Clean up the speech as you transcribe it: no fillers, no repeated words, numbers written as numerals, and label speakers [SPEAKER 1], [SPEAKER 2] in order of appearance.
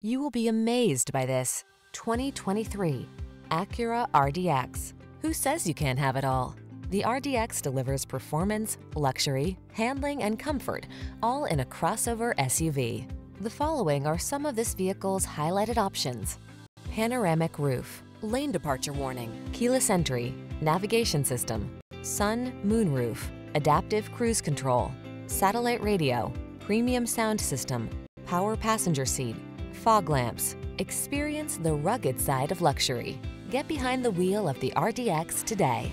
[SPEAKER 1] You will be amazed by this 2023 Acura RDX. Who says you can't have it all? The RDX delivers performance, luxury, handling, and comfort, all in a crossover SUV. The following are some of this vehicle's highlighted options: panoramic roof, lane departure warning, keyless entry, navigation system, sun, moonroof, adaptive cruise control, satellite radio, premium sound system, power passenger seat, fog lamps. Experience the rugged side of luxury. Get behind the wheel of the RDX today.